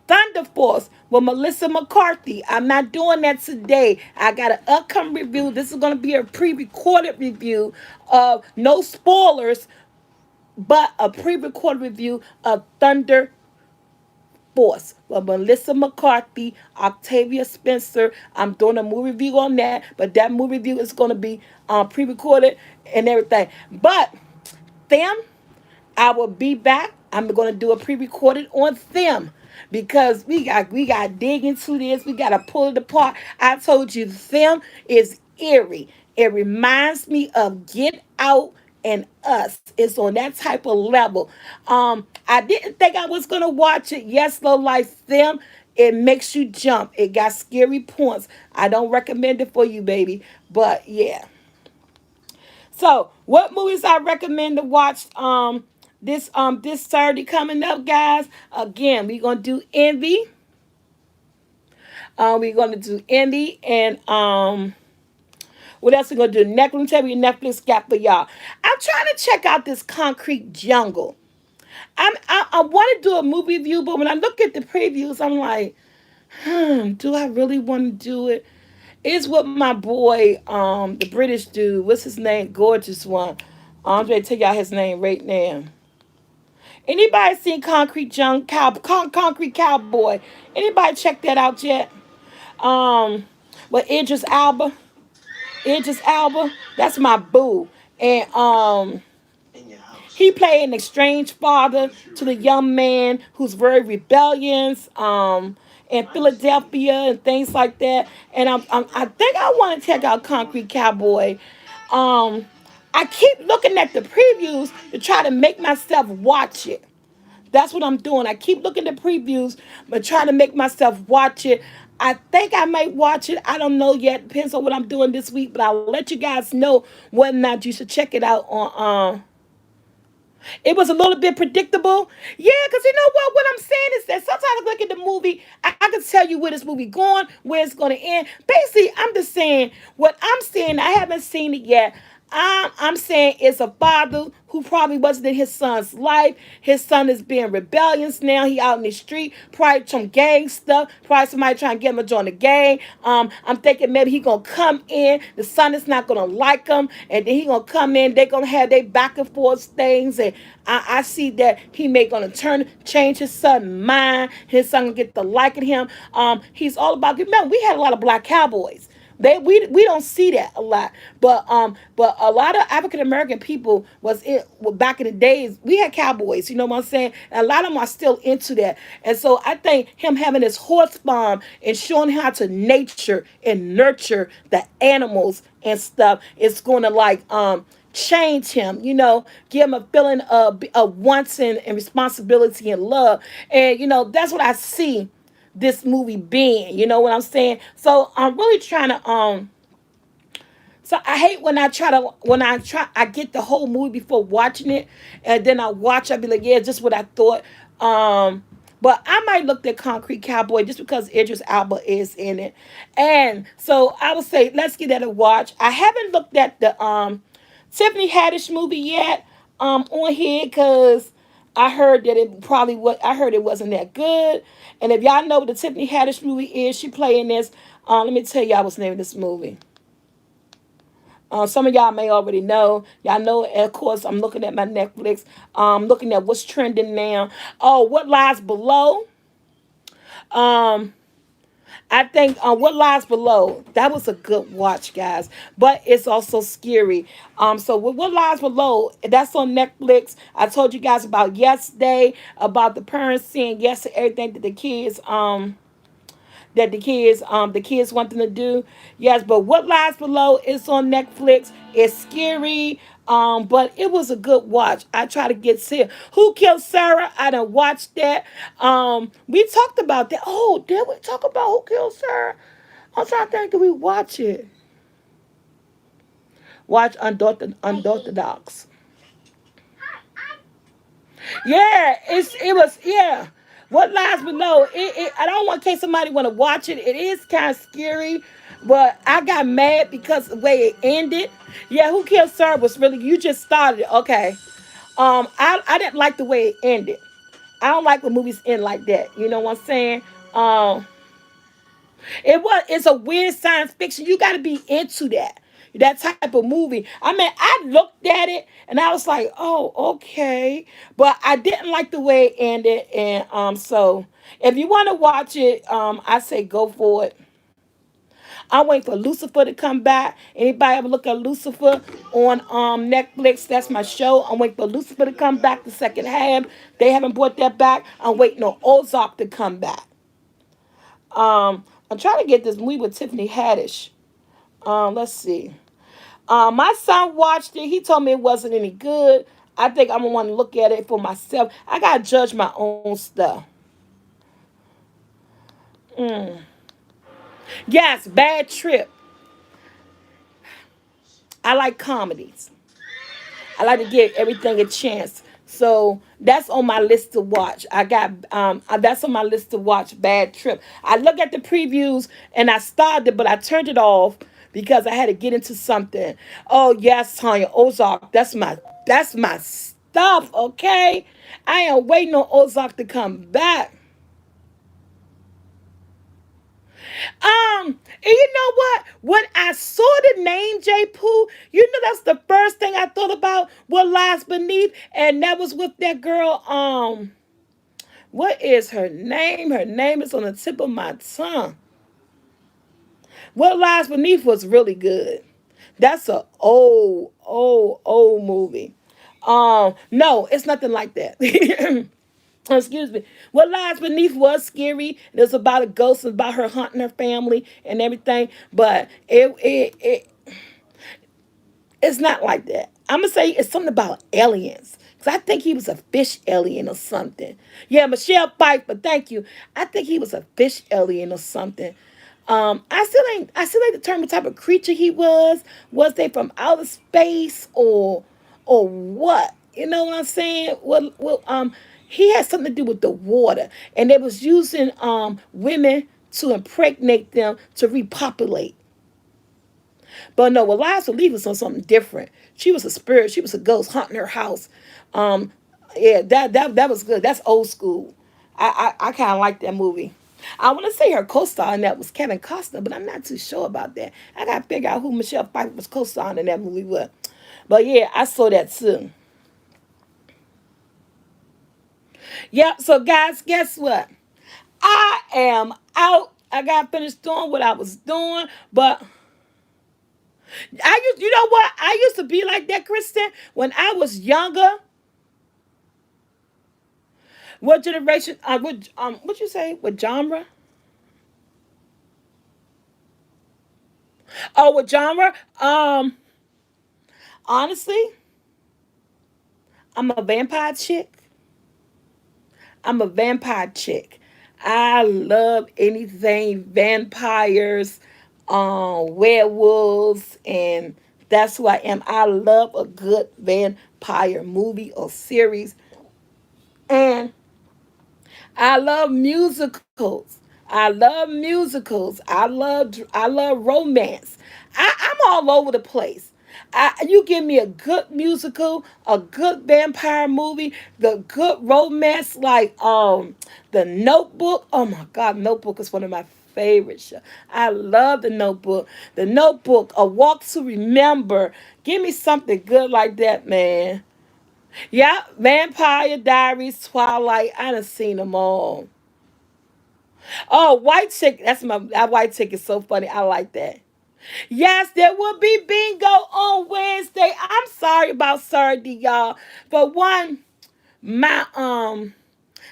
Thunder Force with Melissa McCarthy. I'm not doing that today. I got an upcoming review. This is going to be a pre-recorded review of no spoilers, but a pre-recorded review of Thunder Force with Melissa McCarthy, Octavia Spencer. I'm doing a movie review on that, but that movie review is going to be pre-recorded and everything. But them, I will be back. I'm going to do a pre-recorded on them because we got to dig into this. We got to pull it apart. I told you, them is eerie. It reminds me of Get Out and Us. It's on that type of level. I didn't think I was gonna watch it. Yes, low life them. It makes you jump. It got scary points. I don't recommend it for you, baby. But yeah. So, what movies I recommend to watch this Saturday coming up, guys? Again, we're gonna do Envy. We're gonna do Envy and what else we gonna do? Next, let me tell you Netflix got for y'all. I'm trying to check out this Concrete Jungle. I want to do a movie review, but when I look at the previews, I'm like, do I really want to do it? It's what my boy, the British dude, what's his name? Gorgeous one. I'm going to tell y'all his name right now. Anybody seen Concrete Cowboy? Anybody check that out yet? Um, with Idris Alba, that's my boo, and he played an estranged father to the young man who's very rebellious, in Philadelphia and things like that. And I think I want to check out Concrete Cowboy. Um, I keep looking at the previews to try to make myself watch it. That's what I'm doing. I keep looking at previews, but trying to make myself watch it. I think I might watch it. I don't know yet. Depends on what I'm doing this week, but I'll let you guys know whether or not you should check it out on it was a little bit predictable. Yeah, because you know what I'm saying is that sometimes I look at the movie, I can tell you where this movie going, where it's going to end. Basically, I'm just saying what I'm saying. I haven't seen it yet. I'm saying it's a father who probably wasn't in his son's life. His son is being rebellious now. He out in the street, probably some gang stuff. Probably somebody trying to get him to join the gang. I'm thinking maybe he gonna come in. The son is not gonna like him, and then he gonna come in. They gonna have their back and forth things, and I see that he may gonna change his son's mind. His son gonna get to liking him. He's all about. Remember, we had a lot of black cowboys. We don't see that a lot, but a lot of African American people was it well, back in the days. We had cowboys, you know what I'm saying? And a lot of them are still into that, and so I think him having his horse farm and showing how to nature and nurture the animals and stuff is going to change him, give him a feeling of wanting and responsibility and love, and that's what I see this movie being, you know what I'm saying? So I'm really trying to so I hate when I get the whole movie before watching it, and then I be like, yeah, just what I thought. But I might look at Concrete Cowboy just because Idris Alba is in it. And so I would say let's give that a watch. I haven't looked at the Tiffany Haddish movie yet on here because I heard that I heard it wasn't that good. And if y'all know what the Tiffany Haddish movie is, she playing this. Let me tell y'all what's the name of this movie. Some of y'all may already know. Y'all know, of course, I'm looking at my Netflix. Looking at what's trending now. Oh, What Lies Below. Um, I think What Lies Below, that was a good watch, guys. But it's also scary. So with What Lies Below, that's on Netflix. I told you guys about yesterday, about the parents saying yes to everything that the kids want them to do. Yes, but What Lies Below is on Netflix. It's scary. But it was a good watch. I try to get sick. Who Killed Sarah? I done watched that. We talked about that. Oh, did we talk about Who Killed Sarah? I'm trying to think. Did we watch it? Watch Unorthodox. Yeah, it was. What Lies Below? I don't want in case somebody want to watch it. It is kind of scary, but I got mad because the way it ended. Yeah, Who Killed Sarah was really you just started it. Okay. I didn't like the way it ended. I don't like when movies end like that. You know what I'm saying? It's a weird science fiction. You got to be into that. that type of movie. I mean, I looked at it and I was like, oh, okay. But I didn't like the way it ended. And so if you want to watch it, I say go for it. I'm waiting for Lucifer to come back. Anybody ever look at Lucifer on Netflix? That's my show. I'm waiting for Lucifer to come back the second half. They haven't brought that back. I'm waiting on Ozark to come back. I'm trying to get this movie with Tiffany Haddish. Let's see. My son watched it. He told me it wasn't any good. I think I'm gonna want to look at it for myself. I gotta judge my own stuff. Mm. Yes, Bad Trip. I like comedies. I like to give everything a chance. So that's on my list to watch. I got that's on my list to watch. Bad Trip. I look at the previews and I started, but I turned it off because I had to get into something. Oh yes, Tanya Ozark. That's my stuff. Okay, I am waiting on Ozark to come back. And you know what? When I saw the name J Pooh, you know that's the first thing I thought about what lies beneath, and that was with that girl. What is her name? Her name is on the tip of my tongue. What lies beneath was really good. That's a old movie. No, it's nothing like that. Excuse me. What lies beneath was scary. It was about a ghost, about her hunting her family and everything. But it's not like that. I'm gonna say it's something about aliens. Cause I think he was a fish alien or something. Yeah, Michelle Pfeiffer, thank you. I think he was a fish alien or something. I still ain't determined what type of creature he was. Was they from outer space or what? You know what I'm saying? He had something to do with the water, and they was using women to impregnate them to repopulate. But no, Eliza Lee was on something different. She was a spirit. She was a ghost haunting her house. Um, yeah, that was good. That's old school. I kind of like that movie. I want to say her co-star in that was Kevin Costner, but I'm not too sure about that. I got to figure out who Michelle Pfeiffer was co-starring in that movie with. But yeah, I saw that too. Yep. So guys, guess what? I am out. I got finished doing what I was doing, but you know what? I used to be like that, Kristen, when I was younger. What generation? What you say? What genre? Oh, what genre? Honestly, I'm a vampire chick. I'm a vampire chick. I love anything vampires, werewolves, and that's who I am. I love a good vampire movie or series, and I love musicals. I love musicals. I love romance. I'm all over the place. You give me a good musical, a good vampire movie, the good romance like the Notebook. Oh my God, Notebook is one of my favorite shows. I love the Notebook. The Notebook, A Walk to Remember. Give me something good like that, man. Yeah, Vampire Diaries, Twilight. I done seen them all. Oh, White Chick. That White Chick is so funny. I like that. Yes, there will be bingo on Wednesday. I'm sorry about Saturday, y'all. But one, my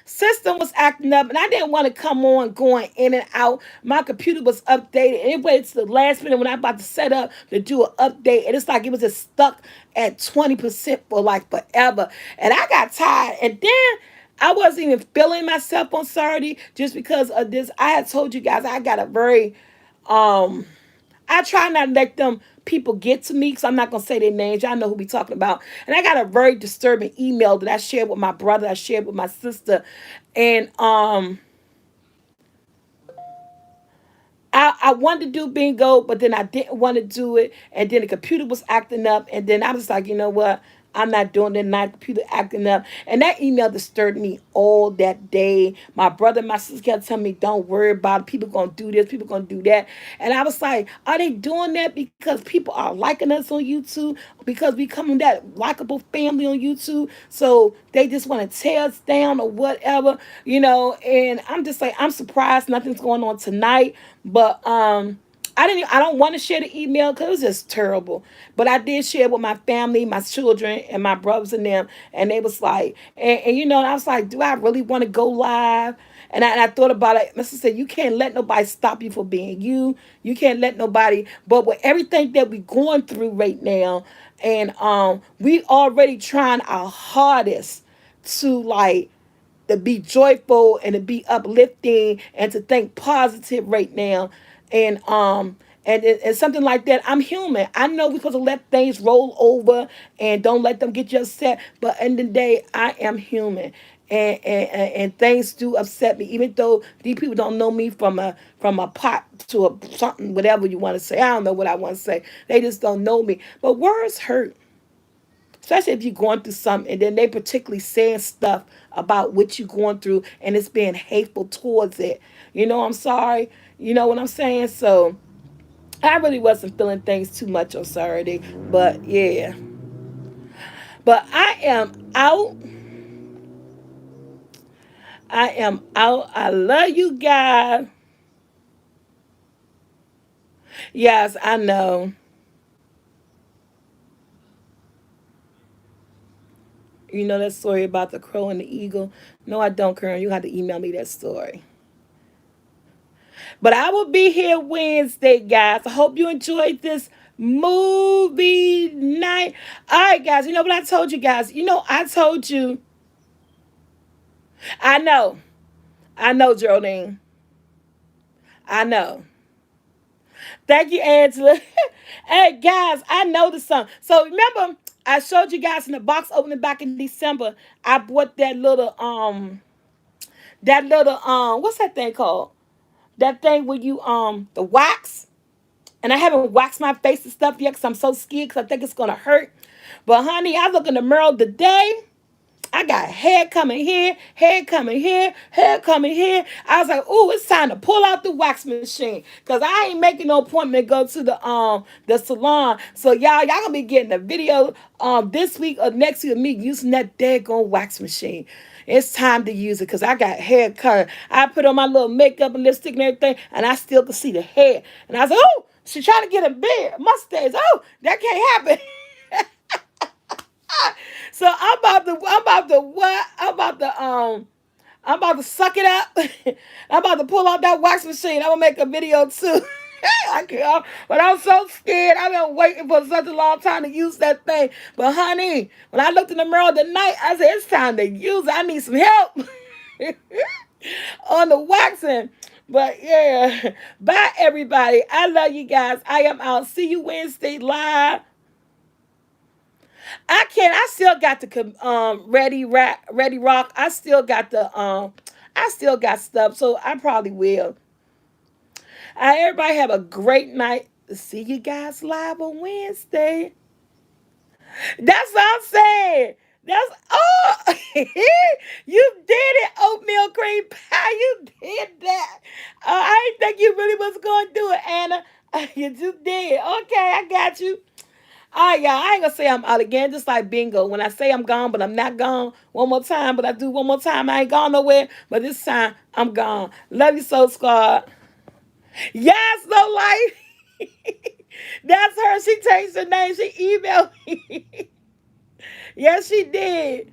system was acting up and I didn't want to come on going in and out. My computer was updated and it waited to the last minute when I about to set up to do an update. And it's like it was just stuck at 20% for like forever. And I got tired. And then I wasn't even feeling myself on Saturday just because of this. I had told you guys I got a very I try not to let them people get to me because I'm not gonna say their names. Y'all know who we talking about. And I got a very disturbing email that I shared with my brother. I shared with my sister, and I wanted to do bingo, but then I didn't want to do it, and then the computer was acting up, and then I was like, you know what? I'm not doing it. My computer acting up. And that email disturbed me all that day. My brother and my sister kept telling me, don't worry about it. People going to do this. People going to do that. And I was like, are they doing that because people are liking us on YouTube? Because we come in that likable family on YouTube? So they just want to tear us down or whatever, And I'm just like, I'm surprised nothing's going on tonight. But, I don't want to share the email because it was just terrible. But I did share with my family, my children, and my brothers and them. And they was like, and I was like, do I really want to go live? And I thought about it. My sister said, you can't let nobody stop you from being you. You can't let nobody. But with everything that we're going through right now, and we already trying our hardest to to be joyful and to be uplifting and to think positive right now, and something like that. I'm human. I know we're supposed to let things roll over and don't let them get you upset, but in the day, I am human. And things do upset me, even though these people don't know me from a pot to a something, whatever you want to say. I don't know what I want to say. They just don't know me. But words hurt, especially if you're going through something and then they particularly saying stuff about what you're going through and it's being hateful towards it. I'm sorry. You know what I'm saying? So I really wasn't feeling things too much on Saturday. But yeah. But I am out. I am out. I love you guys. Yes, I know. You know that story about the crow and the eagle? No, I don't, Karen. You have to email me that story. But I will be here Wednesday, guys. I hope you enjoyed this movie night. All right, guys. You know what I told you guys? I told you. I know. I know, Geraldine. I know. Thank you, Angela. Hey, guys, I noticed something. So remember, I showed you guys in the box opening back in December. I bought that little what's that thing called? That thing where you the wax. And I haven't waxed my face and stuff yet because I'm so scared because I think it's gonna hurt. But honey, I look in the mirror today. I got hair coming here, hair coming here, hair coming here. I was like, "Ooh, it's time to pull out the wax machine," cause I ain't making no appointment to go to the salon. So y'all gonna be getting a video this week or next week of me using that daggone wax machine. It's time to use it because I got hair color. I put on my little makeup and lipstick and everything, and I still can see the hair. And I was like, "Oh, she's trying to get a beard, mustache. Oh, that can't happen." So I'm about to what? I'm about to suck it up. I'm about to pull out that wax machine. I'm gonna make a video too. I can't, but I'm so scared. I've been waiting for such a long time to use that thing. But honey, when I looked in the mirror tonight, I said it's time to use it. I need some help on the waxing. But yeah, bye everybody. I love you guys. I am out. See you Wednesday live. I can't. I still got the ready rock. I still got stuff. So I probably will. Everybody have a great night. See you guys live on Wednesday. That's what I'm saying. That's you did it, oatmeal cream pie. You did that. I didn't think you really was going to do it, Anna. You just did. Okay, I got you. All right, y'all. I ain't gonna say I'm out again, just like bingo. When I say I'm gone, but I'm not gone one more time, but I do one more time. I ain't gone nowhere, but this time I'm gone. Love you, Soul Squad. Yes, no life. That's her. She changed her name. She emailed me. Yes, she did.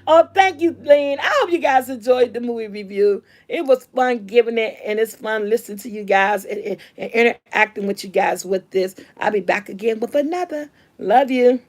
Oh, thank you, Lynn. I hope you guys enjoyed the movie review. It was fun giving it, and it's fun listening to you guys and interacting with you guys with this. I'll be back again with another. Love you.